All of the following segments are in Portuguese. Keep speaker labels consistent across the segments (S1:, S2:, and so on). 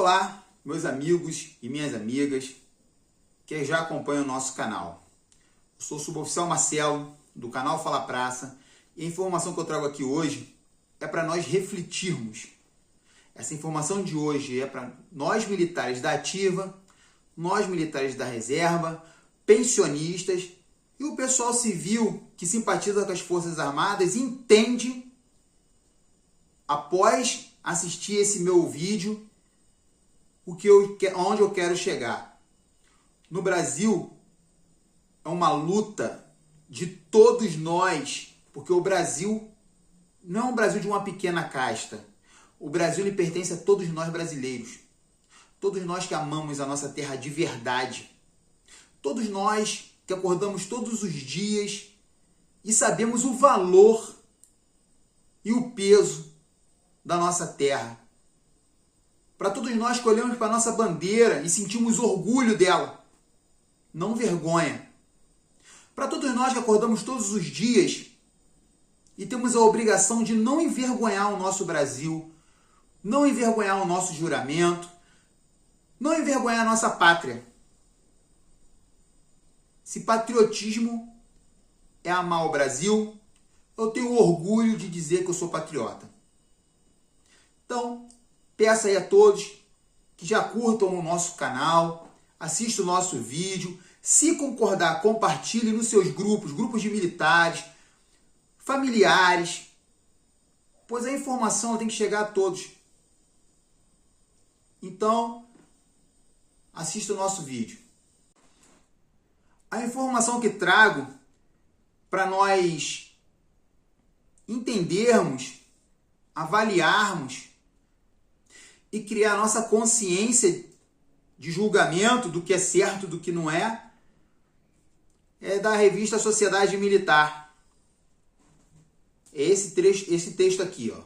S1: Olá, meus amigos e minhas amigas que já acompanham o nosso canal. Eu sou o suboficial Marcelo, do canal Fala Praça, e a informação que eu trago aqui hoje é para nós refletirmos. Essa informação de hoje é para nós militares da ativa, nós militares da reserva, pensionistas e o pessoal civil que simpatiza com as Forças Armadas e entende, após assistir esse meu vídeo, onde eu quero chegar. No Brasil, é uma luta de todos nós, porque o Brasil não é um Brasil de uma pequena casta. O Brasil lhe pertence a todos nós brasileiros. Todos nós que amamos a nossa terra de verdade. Todos nós que acordamos todos os dias e sabemos o valor e o peso da nossa terra. Para todos nós que olhamos para a nossa bandeira e sentimos orgulho dela, não vergonha. Para todos nós que acordamos todos os dias e temos a obrigação de não envergonhar o nosso Brasil, não envergonhar o nosso juramento, não envergonhar a nossa pátria. Se patriotismo é amar o Brasil, eu tenho orgulho de dizer que eu sou patriota. Então, peço aí a todos que já curtam o nosso canal, assistam o nosso vídeo. Se concordar, compartilhe nos seus grupos de militares, familiares, pois a informação tem que chegar a todos. Então, assista o nosso vídeo. A informação que trago para nós entendermos, avaliarmos e criar nossa consciência de julgamento do que é certo e do que não é da revista Sociedade Militar. É esse texto aqui, ó.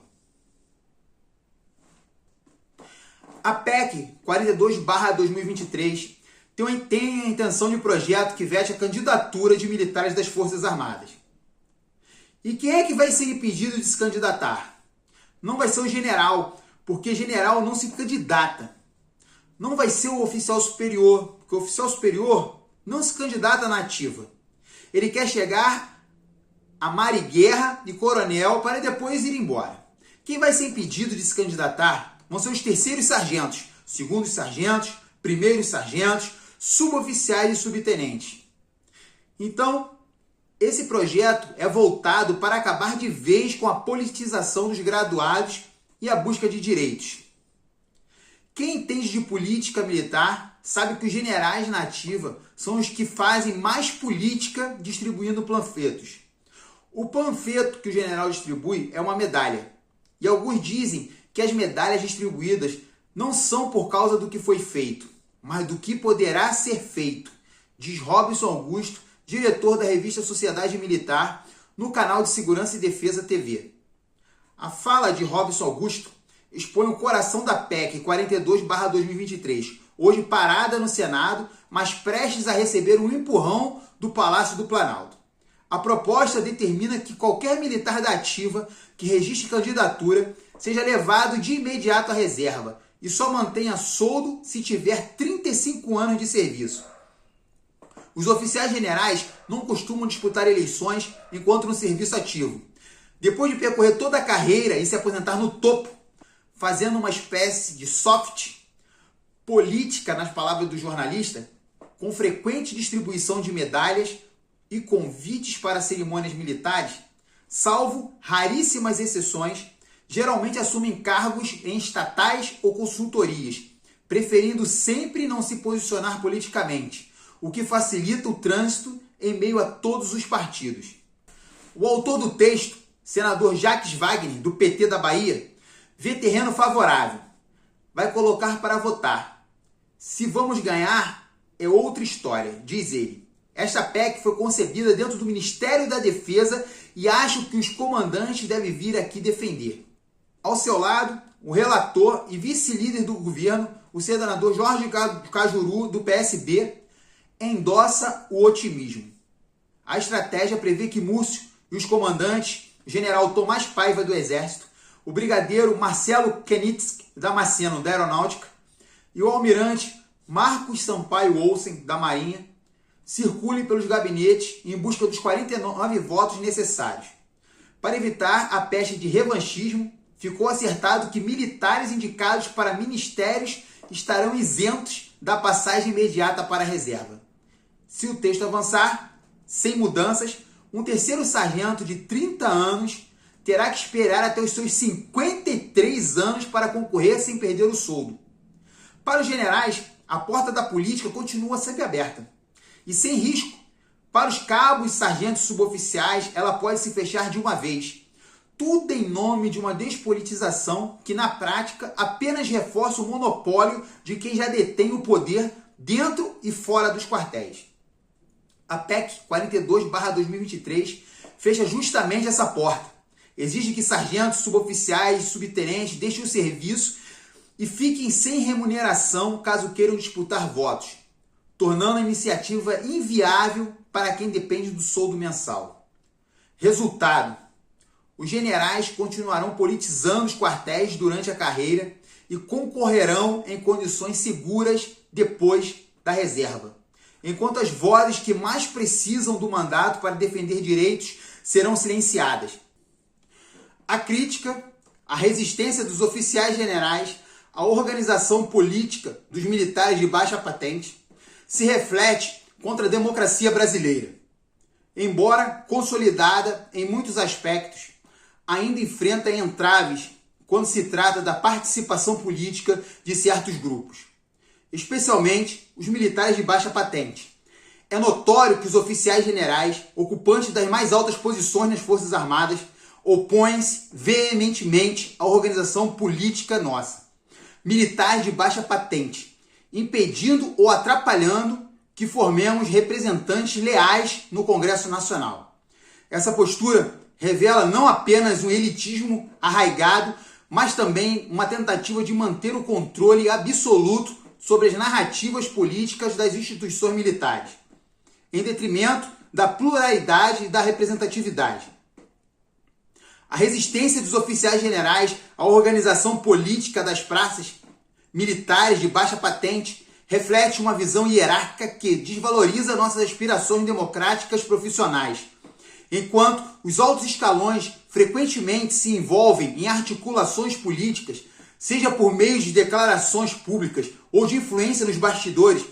S1: A PEC 42/2023 tem a intenção de projeto que vete a candidatura de militares das Forças Armadas. E quem é que vai ser impedido de se candidatar? Não vai ser o general, porque general não se candidata. Não vai ser o oficial superior, porque o oficial superior não se candidata na ativa. Ele quer chegar a mar e guerra e coronel para depois ir embora. Quem vai ser impedido de se candidatar vão ser os terceiros sargentos, segundos sargentos, primeiros sargentos, suboficiais e subtenentes. Então, esse projeto é voltado para acabar de vez com a politização dos graduados e a busca de direitos. Quem entende de política militar sabe que os generais na ativa são os que fazem mais política distribuindo panfletos. O panfleto que o general distribui é uma medalha. E alguns dizem que as medalhas distribuídas não são por causa do que foi feito, mas do que poderá ser feito, diz Robson Augusto, diretor da revista Sociedade Militar, no canal de Segurança e Defesa TV. A fala de Robson Augusto expõe o coração da PEC 42/2023, hoje parada no Senado, mas prestes a receber um empurrão do Palácio do Planalto. A proposta determina que qualquer militar da ativa que registre candidatura seja levado de imediato à reserva e só mantenha soldo se tiver 35 anos de serviço. Os oficiais generais não costumam disputar eleições enquanto no serviço ativo. Depois de percorrer toda a carreira e se aposentar no topo, fazendo uma espécie de soft política, nas palavras do jornalista, com frequente distribuição de medalhas e convites para cerimônias militares, salvo raríssimas exceções, geralmente assumem cargos em estatais ou consultorias, preferindo sempre não se posicionar politicamente, o que facilita o trânsito em meio a todos os partidos. O autor do texto, senador Jacques Wagner, do PT da Bahia, vê terreno favorável. Vai colocar para votar. Se vamos ganhar, é outra história, diz ele. Esta PEC foi concebida dentro do Ministério da Defesa e acho que os comandantes devem vir aqui defender. Ao seu lado, o relator e vice-líder do governo, o senador Jorge Cajuru, do PSB, endossa o otimismo. A estratégia prevê que Múcio e os comandantes, o general Tomás Paiva do Exército, o brigadeiro Marcelo Kenitsky Damasceno da Aeronáutica, e o almirante Marcos Sampaio Olsen, da Marinha, circulem pelos gabinetes em busca dos 49 votos necessários. Para evitar a peste de revanchismo, ficou acertado que militares indicados para ministérios estarão isentos da passagem imediata para a reserva. Se o texto avançar, sem mudanças, um terceiro sargento de 30 anos terá que esperar até os seus 53 anos para concorrer sem perder o soldo. Para os generais, a porta da política continua sempre aberta. E sem risco, para os cabos e sargentos suboficiais, ela pode se fechar de uma vez. Tudo em nome de uma despolitização que, na prática, apenas reforça o monopólio de quem já detém o poder dentro e fora dos quartéis. A PEC 42/2023 fecha justamente essa porta. Exige que sargentos, suboficiais e subtenentes deixem o serviço e fiquem sem remuneração caso queiram disputar votos, tornando a iniciativa inviável para quem depende do soldo mensal. Resultado: os generais continuarão politizando os quartéis durante a carreira e concorrerão em condições seguras depois da reserva, enquanto as vozes que mais precisam do mandato para defender direitos serão silenciadas. A crítica, a resistência dos oficiais generais, a organização política dos militares de baixa patente se reflete contra a democracia brasileira. Embora consolidada em muitos aspectos, ainda enfrenta entraves quando se trata da participação política de certos grupos, especialmente os militares de baixa patente. É notório que os oficiais generais, ocupantes das mais altas posições nas Forças Armadas, opõem-se veementemente à organização política nossa. Militares de baixa patente, impedindo ou atrapalhando que formemos representantes leais no Congresso Nacional. Essa postura revela não apenas um elitismo arraigado, mas também uma tentativa de manter o controle absoluto sobre as narrativas políticas das instituições militares, em detrimento da pluralidade e da representatividade. A resistência dos oficiais generais à organização política das praças militares de baixa patente reflete uma visão hierárquica que desvaloriza nossas aspirações democráticas profissionais, enquanto os altos escalões frequentemente se envolvem em articulações políticas, seja por meio de declarações públicas ou de influência nos bastidores.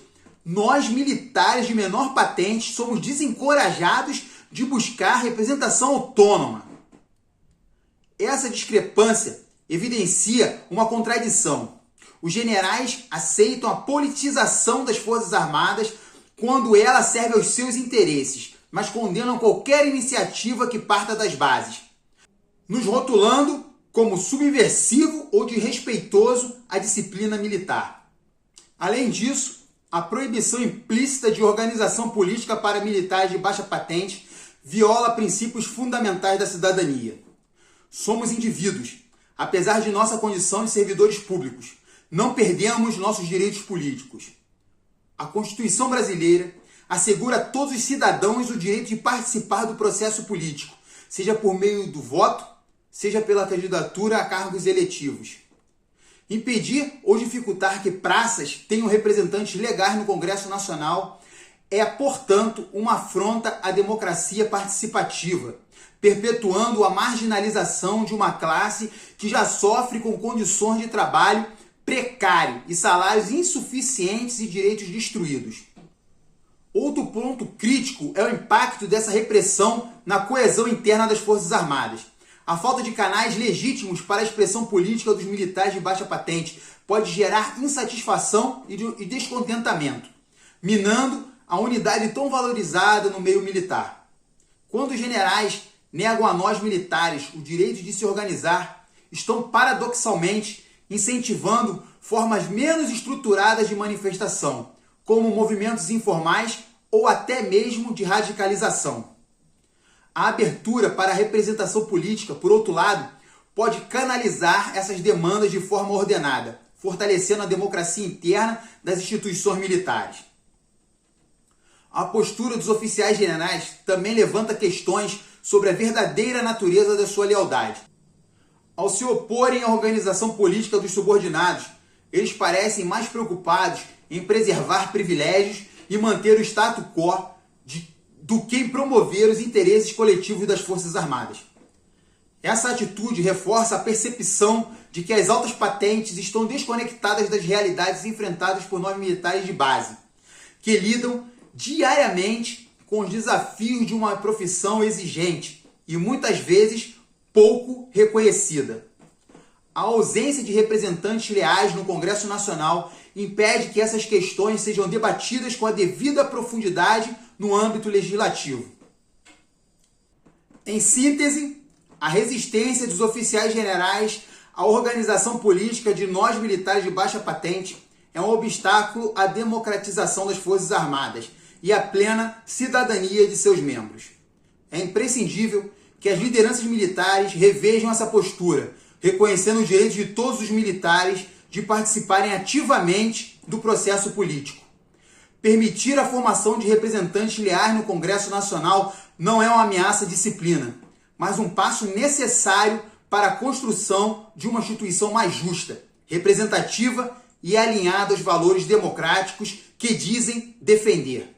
S1: Nós, militares de menor patente, somos desencorajados de buscar representação autônoma. Essa discrepância evidencia uma contradição. Os generais aceitam a politização das Forças Armadas quando ela serve aos seus interesses, mas condenam qualquer iniciativa que parta das bases, nos rotulando como subversivo ou desrespeitoso à disciplina militar. Além disso, a proibição implícita de organização política para militares de baixa patente viola princípios fundamentais da cidadania. Somos indivíduos, apesar de nossa condição de servidores públicos. Não perdemos nossos direitos políticos. A Constituição brasileira assegura a todos os cidadãos o direito de participar do processo político, seja por meio do voto, seja pela candidatura a cargos eletivos. Impedir ou dificultar que praças tenham representantes legais no Congresso Nacional é, portanto, uma afronta à democracia participativa, perpetuando a marginalização de uma classe que já sofre com condições de trabalho precário e salários insuficientes e direitos destruídos. Outro ponto crítico é o impacto dessa repressão na coesão interna das Forças Armadas. A falta de canais legítimos para a expressão política dos militares de baixa patente pode gerar insatisfação e descontentamento, minando a unidade tão valorizada no meio militar. Quando os generais negam a nós militares o direito de se organizar, estão paradoxalmente incentivando formas menos estruturadas de manifestação, como movimentos informais ou até mesmo de radicalização. A abertura para a representação política, por outro lado, pode canalizar essas demandas de forma ordenada, fortalecendo a democracia interna das instituições militares. A postura dos oficiais generais também levanta questões sobre a verdadeira natureza da sua lealdade. Ao se oporem à organização política dos subordinados, eles parecem mais preocupados em preservar privilégios e manter o status quo do que em promover os interesses coletivos das Forças Armadas. Essa atitude reforça a percepção de que as altas patentes estão desconectadas das realidades enfrentadas por nós militares de base, que lidam diariamente com os desafios de uma profissão exigente e muitas vezes pouco reconhecida. A ausência de representantes leais no Congresso Nacional impede que essas questões sejam debatidas com a devida profundidade no âmbito legislativo. Em síntese, a resistência dos oficiais generais à organização política de nós militares de baixa patente é um obstáculo à democratização das Forças Armadas e à plena cidadania de seus membros. É imprescindível que as lideranças militares revejam essa postura, reconhecendo o direito de todos os militares de participarem ativamente do processo político. Permitir a formação de representantes leais no Congresso Nacional não é uma ameaça à disciplina, mas um passo necessário para a construção de uma instituição mais justa, representativa e alinhada aos valores democráticos que dizem defender.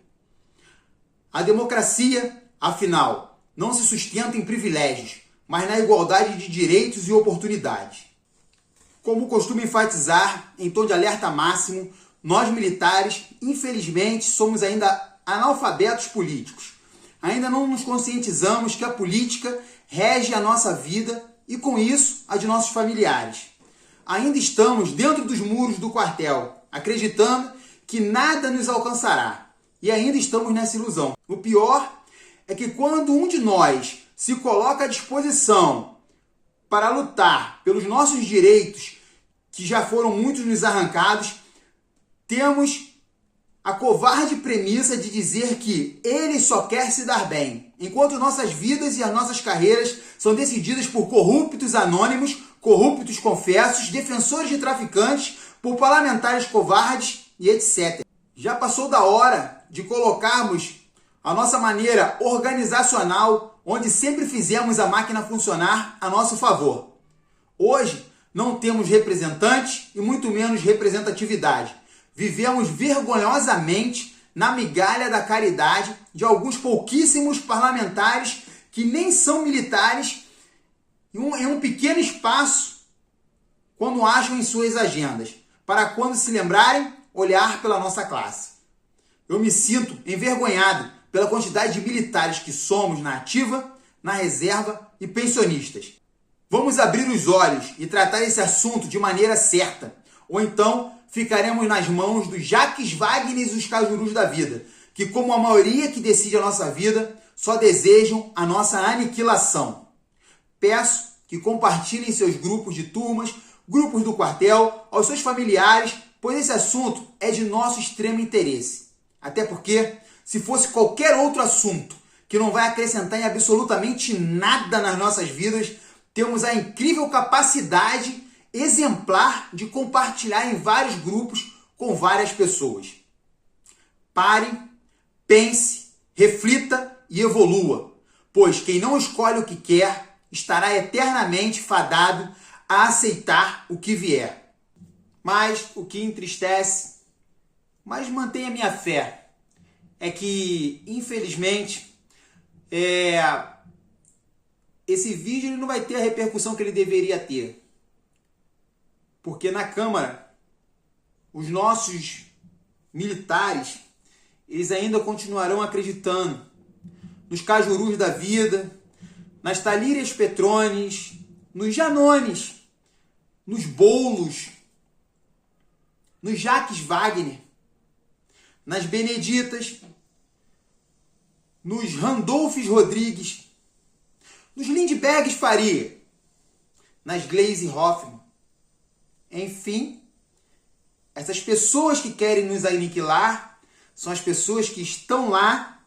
S1: A democracia, afinal, não se sustenta em privilégios, mas na igualdade de direitos e oportunidades. Como costumo enfatizar, em tom de alerta máximo, nós militares, infelizmente, somos ainda analfabetos políticos. Ainda não nos conscientizamos que a política rege a nossa vida e, com isso, a de nossos familiares. Ainda estamos dentro dos muros do quartel, acreditando que nada nos alcançará. E ainda estamos nessa ilusão. O pior é que quando um de nós se coloca à disposição para lutar pelos nossos direitos, que já foram muitos nos arrancados, temos a covarde premissa de dizer que ele só quer se dar bem, enquanto nossas vidas e as nossas carreiras são decididas por corruptos anônimos, corruptos confessos, defensores de traficantes, por parlamentares covardes e etc. Já passou da hora de colocarmos a nossa maneira organizacional, onde sempre fizemos a máquina funcionar a nosso favor. Hoje, não temos representantes e muito menos representatividade. Vivemos vergonhosamente na migalha da caridade de alguns pouquíssimos parlamentares que nem são militares em um pequeno espaço quando acham em suas agendas, para quando se lembrarem, olhar pela nossa classe. Eu me sinto envergonhado pela quantidade de militares que somos na ativa, na reserva e pensionistas. Vamos abrir os olhos e tratar esse assunto de maneira certa, ou então ficaremos nas mãos dos Jacques Wagner e dos cajurus da vida, que, como a maioria que decide a nossa vida, só desejam a nossa aniquilação. Peço que compartilhem seus grupos de turmas, grupos do quartel, aos seus familiares, pois esse assunto é de nosso extremo interesse. Até porque, se fosse qualquer outro assunto que não vai acrescentar em absolutamente nada nas nossas vidas, temos a incrível capacidade exemplar de compartilhar em vários grupos com várias pessoas. Pare, pense, reflita e evolua, pois quem não escolhe o que quer estará eternamente fadado a aceitar o que vier. Mas o que entristece, mas mantém a minha fé, é que, infelizmente, esse vídeo ele não vai ter a repercussão que ele deveria ter. Porque na Câmara, os nossos militares, eles ainda continuarão acreditando nos cajurus da vida, nas Talírias Petrones, nos Janones, nos Bolos, nos Jacques Wagner, nas Beneditas, nos Randolphs Rodrigues, nos Lindberghs Faria, nas Gleisi Hoffmann. Enfim, essas pessoas que querem nos aniquilar são as pessoas que estão lá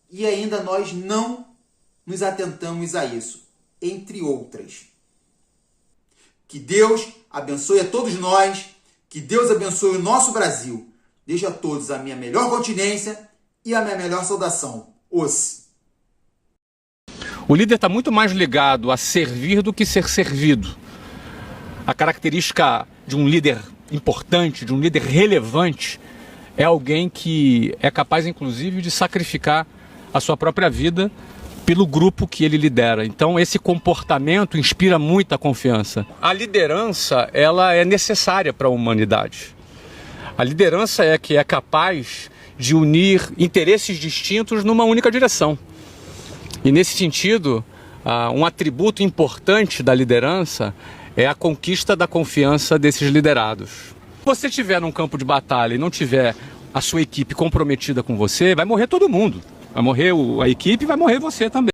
S1: e ainda nós não nos atentamos a isso, entre outras. Que Deus abençoe a todos nós, que Deus abençoe o nosso Brasil. Desejo a todos a minha melhor continência e a minha melhor saudação. O
S2: líder está muito mais ligado a servir do que ser servido. A característica de um líder importante, de um líder relevante, é alguém que é capaz, inclusive, de sacrificar a sua própria vida pelo grupo que ele lidera. Então, esse comportamento inspira muita confiança. A liderança, ela é necessária para a humanidade. A liderança é que é capaz de unir interesses distintos numa única direção. E, nesse sentido, um atributo importante da liderança é a conquista da confiança desses liderados. Se você estiver num campo de batalha e não tiver a sua equipe comprometida com você, vai morrer todo mundo. Vai morrer a equipe e vai morrer você também.